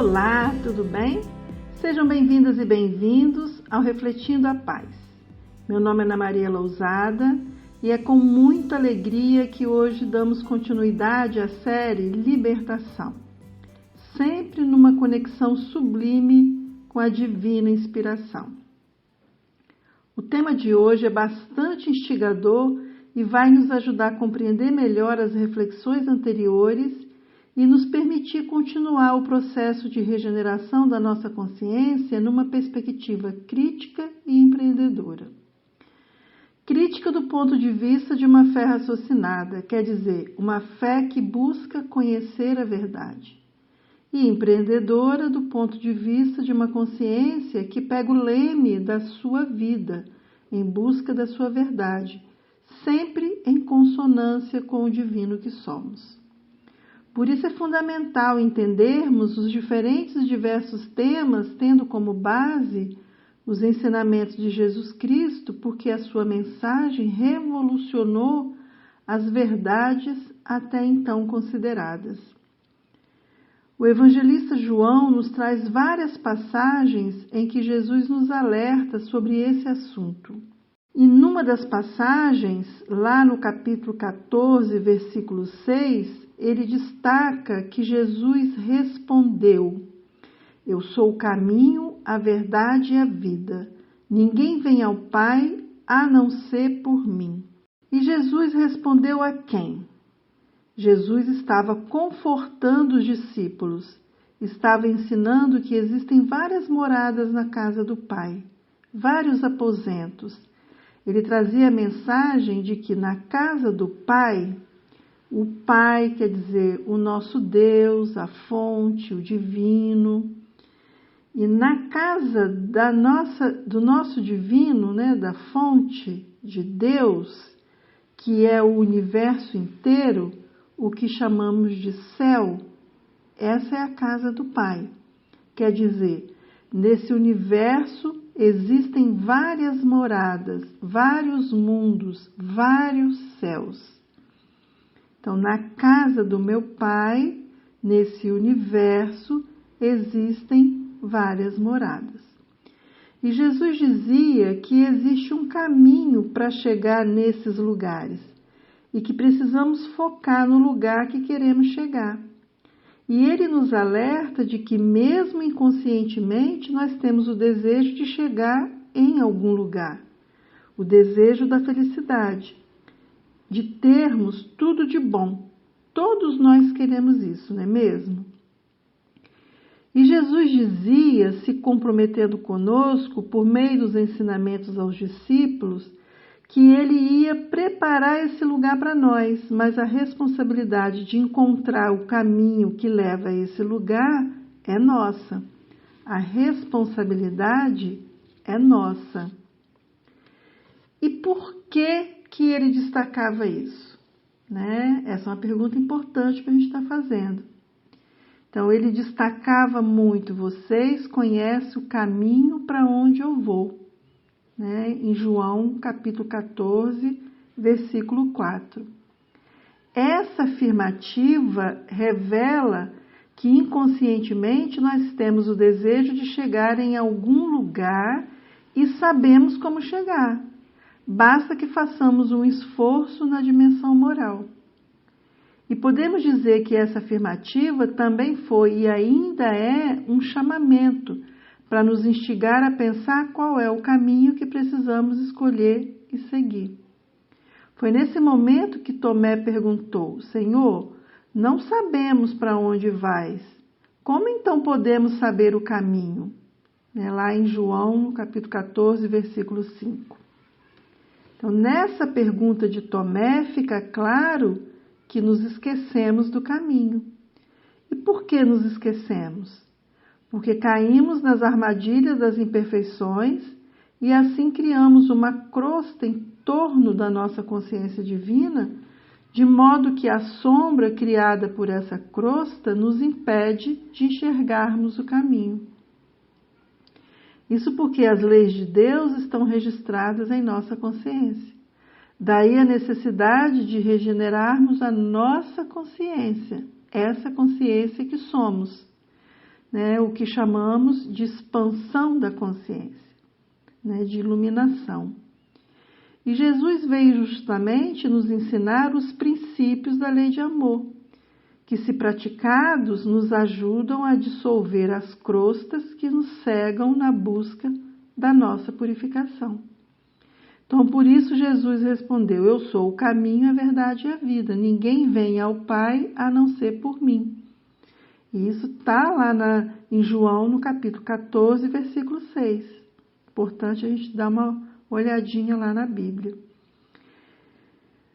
Olá, tudo bem? Sejam bem-vindas e bem-vindos ao Refletindo a Paz. Meu nome é Ana Maria Lousada e é com muita alegria que hoje damos continuidade à série Libertação, sempre numa conexão sublime com a divina inspiração. O tema de hoje é bastante instigador e vai nos ajudar a compreender melhor as reflexões anteriores e nos permitir continuar o processo de regeneração da nossa consciência numa perspectiva crítica e empreendedora. Crítica do ponto de vista de uma fé raciocinada, quer dizer, uma fé que busca conhecer a verdade. E empreendedora do ponto de vista de uma consciência que pega o leme da sua vida em busca da sua verdade, sempre em consonância com o divino que somos. Por isso é fundamental entendermos os diferentes e diversos temas, tendo como base os ensinamentos de Jesus Cristo, porque a sua mensagem revolucionou as verdades até então consideradas. O evangelista João nos traz várias passagens em que Jesus nos alerta sobre esse assunto. E numa das passagens, lá no capítulo 14, versículo 6, ele destaca que Jesus respondeu: Eu sou o caminho, a verdade e a vida. Ninguém vem ao Pai a não ser por mim. E Jesus respondeu a quem? Jesus estava confortando os discípulos, estava ensinando que existem várias moradas na casa do Pai, vários aposentos. Ele trazia a mensagem de que na casa do Pai, o Pai quer dizer o nosso Deus, a fonte, o divino. E na casa do nosso divino, da fonte de Deus, que é o universo inteiro, o que chamamos de céu, essa é a casa do Pai. Quer dizer, nesse universo existem várias moradas, vários mundos, vários céus. Então, na casa do meu Pai, nesse universo, existem várias moradas. E Jesus dizia que existe um caminho para chegar nesses lugares e que precisamos focar no lugar que queremos chegar. E ele nos alerta de que, mesmo inconscientemente, nós temos o desejo de chegar em algum lugar, o desejo da felicidade, de termos tudo de bom. Todos nós queremos isso, não é mesmo? E Jesus dizia, se comprometendo conosco, por meio dos ensinamentos aos discípulos, que ele ia preparar esse lugar para nós, mas a responsabilidade de encontrar o caminho que leva a esse lugar é nossa. A responsabilidade é nossa. E por que ele destacava isso? Essa é uma pergunta importante para a gente estar fazendo. Então, ele destacava muito: vocês conhecem o caminho para onde eu vou. Em João, capítulo 14, versículo 4. Essa afirmativa revela que inconscientemente nós temos o desejo de chegar em algum lugar e sabemos como chegar. Basta que façamos um esforço na dimensão moral. E podemos dizer que essa afirmativa também foi e ainda é um chamamento para nos instigar a pensar qual é o caminho que precisamos escolher e seguir. Foi nesse momento que Tomé perguntou: Senhor, não sabemos para onde vais. Como então podemos saber o caminho? Lá em João, no capítulo 14, versículo 5. Então, nessa pergunta de Tomé, fica claro que nos esquecemos do caminho. E por que nos esquecemos? Porque caímos nas armadilhas das imperfeições e assim criamos uma crosta em torno da nossa consciência divina, de modo que a sombra criada por essa crosta nos impede de enxergarmos o caminho. Isso porque as leis de Deus estão registradas em nossa consciência. Daí a necessidade de regenerarmos a nossa consciência, essa consciência que somos. né, o que chamamos de expansão da consciência, né, de iluminação. E Jesus veio justamente nos ensinar os princípios da lei de amor, que, se praticados, nos ajudam a dissolver as crostas que nos cegam na busca da nossa purificação. Então, por isso, Jesus respondeu: eu sou o caminho, a verdade e a vida. Ninguém vem ao Pai a não ser por mim. E isso está lá em João, no capítulo 14, versículo 6. Importante a gente dar uma olhadinha lá na Bíblia.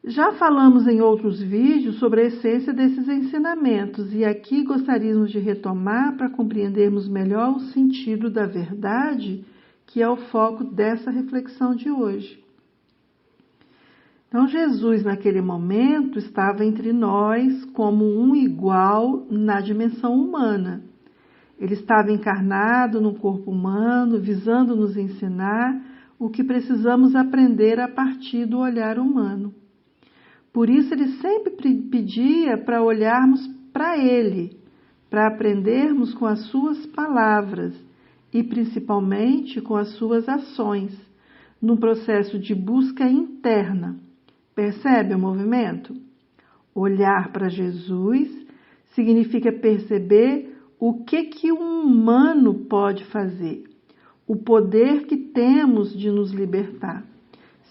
Já falamos em outros vídeos sobre a essência desses ensinamentos e aqui gostaríamos de retomar para compreendermos melhor o sentido da verdade, que é o foco dessa reflexão de hoje. Então, Jesus, naquele momento, estava entre nós como um igual na dimensão humana. Ele estava encarnado no corpo humano, visando nos ensinar o que precisamos aprender a partir do olhar humano. Por isso, ele sempre pedia para olharmos para ele, para aprendermos com as suas palavras e principalmente com as suas ações, num processo de busca interna. Percebe o movimento? Olhar para Jesus significa perceber o que um humano pode fazer, o poder que temos de nos libertar.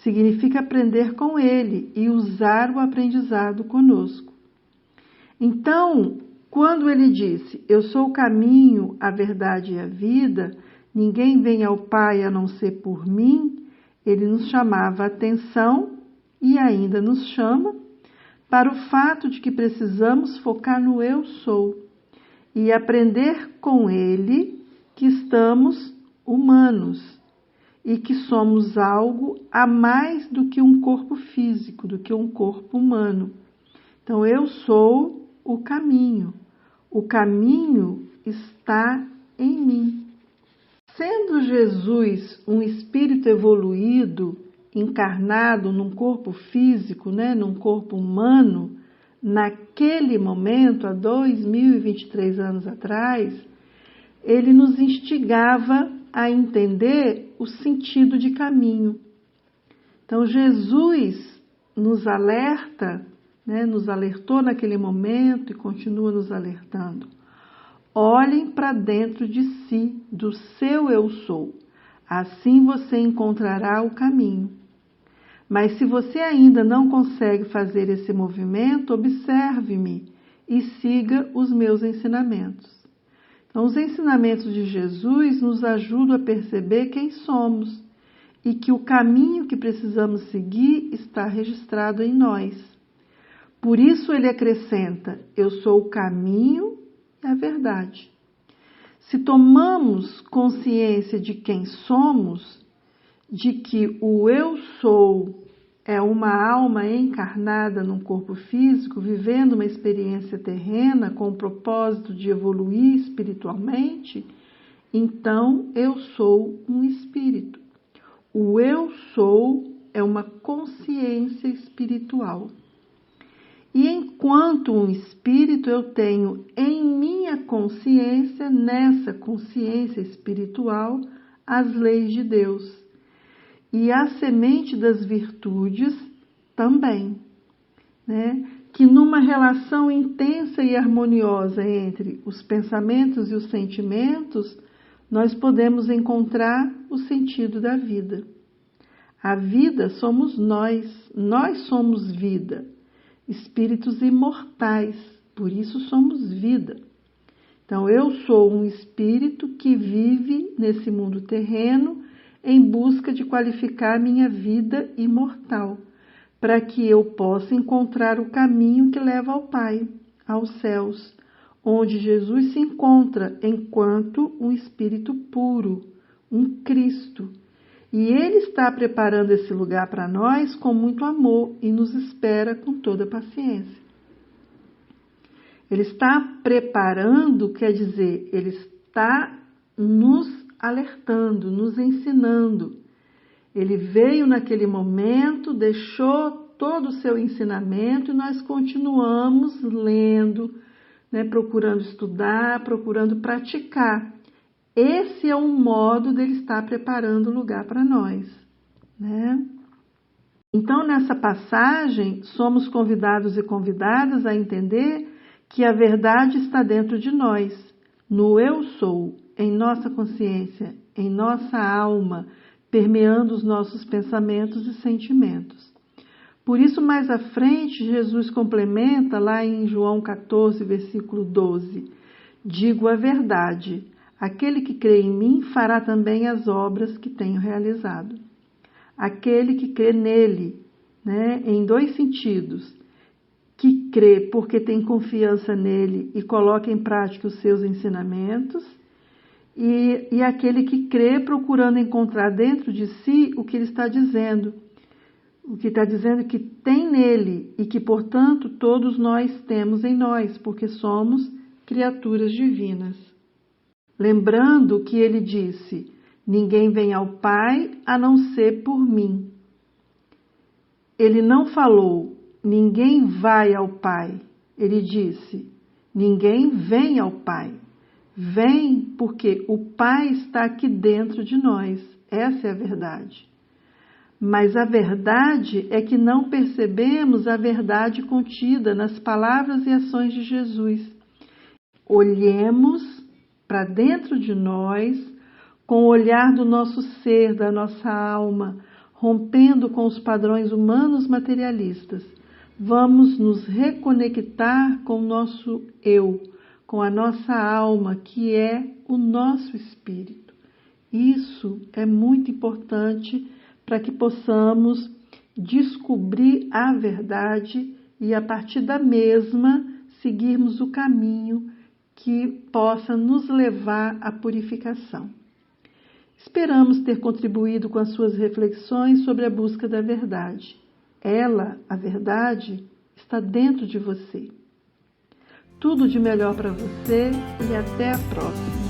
Significa aprender com ele e usar o aprendizado conosco. Então, quando ele disse: eu sou o caminho, a verdade e a vida, ninguém vem ao Pai a não ser por mim, ele nos chamava a atenção e ainda nos chama para o fato de que precisamos focar no eu sou e aprender com ele que estamos humanos e que somos algo a mais do que um corpo físico, do que um corpo humano. Então, eu sou o caminho está em mim. Sendo Jesus um espírito evoluído, encarnado num corpo físico, né, num corpo humano, naquele momento, há 2023 anos atrás, ele nos instigava a entender o sentido de caminho. Então, Jesus nos alerta, né, nos alertou naquele momento e continua nos alertando. Olhem para dentro de si, do seu eu sou. Assim você encontrará o caminho. Mas se você ainda não consegue fazer esse movimento, observe-me e siga os meus ensinamentos. Então, os ensinamentos de Jesus nos ajudam a perceber quem somos e que o caminho que precisamos seguir está registrado em nós. Por isso ele acrescenta: eu sou o caminho e a verdade. Se tomamos consciência de quem somos, de que o eu sou é uma alma encarnada num corpo físico, vivendo uma experiência terrena com o propósito de evoluir espiritualmente, então eu sou um espírito. O eu sou é uma consciência espiritual. E enquanto um espírito, eu tenho em minha consciência, nessa consciência espiritual, as leis de Deus. E a semente das virtudes também, né? Que numa relação intensa e harmoniosa entre os pensamentos e os sentimentos, nós podemos encontrar o sentido da vida. A vida somos nós somos vida, espíritos imortais, por isso somos vida. Então, eu sou um espírito que vive nesse mundo terreno em busca de qualificar minha vida imortal, para que eu possa encontrar o caminho que leva ao Pai, aos céus, onde Jesus se encontra enquanto um espírito puro, um Cristo. E Ele está preparando esse lugar para nós com muito amor e nos espera com toda paciência. Ele está preparando, quer dizer, Ele está nos alertando, nos ensinando. Ele veio naquele momento, deixou todo o seu ensinamento e nós continuamos lendo, né, procurando estudar, procurando praticar. Esse é um modo dele estar preparando o lugar para nós, né? Então, nessa passagem, somos convidados e convidadas a entender que a verdade está dentro de nós, no eu sou, em nossa consciência, em nossa alma, permeando os nossos pensamentos e sentimentos. Por isso, mais à frente, Jesus complementa lá em João 14, versículo 12: digo a verdade, aquele que crê em mim fará também as obras que tenho realizado. Aquele que crê nele, né, em dois sentidos, que crê porque tem confiança nele e coloca em prática os seus ensinamentos, e aquele que crê procurando encontrar dentro de si o que ele está dizendo, o que está dizendo que tem nele e que, portanto, todos nós temos em nós, porque somos criaturas divinas. Lembrando que ele disse: ninguém vem ao Pai a não ser por mim. Ele não falou, ninguém vai ao Pai. Ele disse, ninguém vem ao Pai. Vem porque o Pai está aqui dentro de nós. Essa é a verdade. Mas a verdade é que não percebemos a verdade contida nas palavras e ações de Jesus. Olhemos para dentro de nós com o olhar do nosso ser, da nossa alma, rompendo com os padrões humanos materialistas. Vamos nos reconectar com o nosso eu, com a nossa alma, que é o nosso espírito. Isso é muito importante para que possamos descobrir a verdade e, a partir da mesma, seguirmos o caminho que possa nos levar à purificação. Esperamos ter contribuído com as suas reflexões sobre a busca da verdade. Ela, a verdade, está dentro de você. Tudo de melhor para você e até a próxima.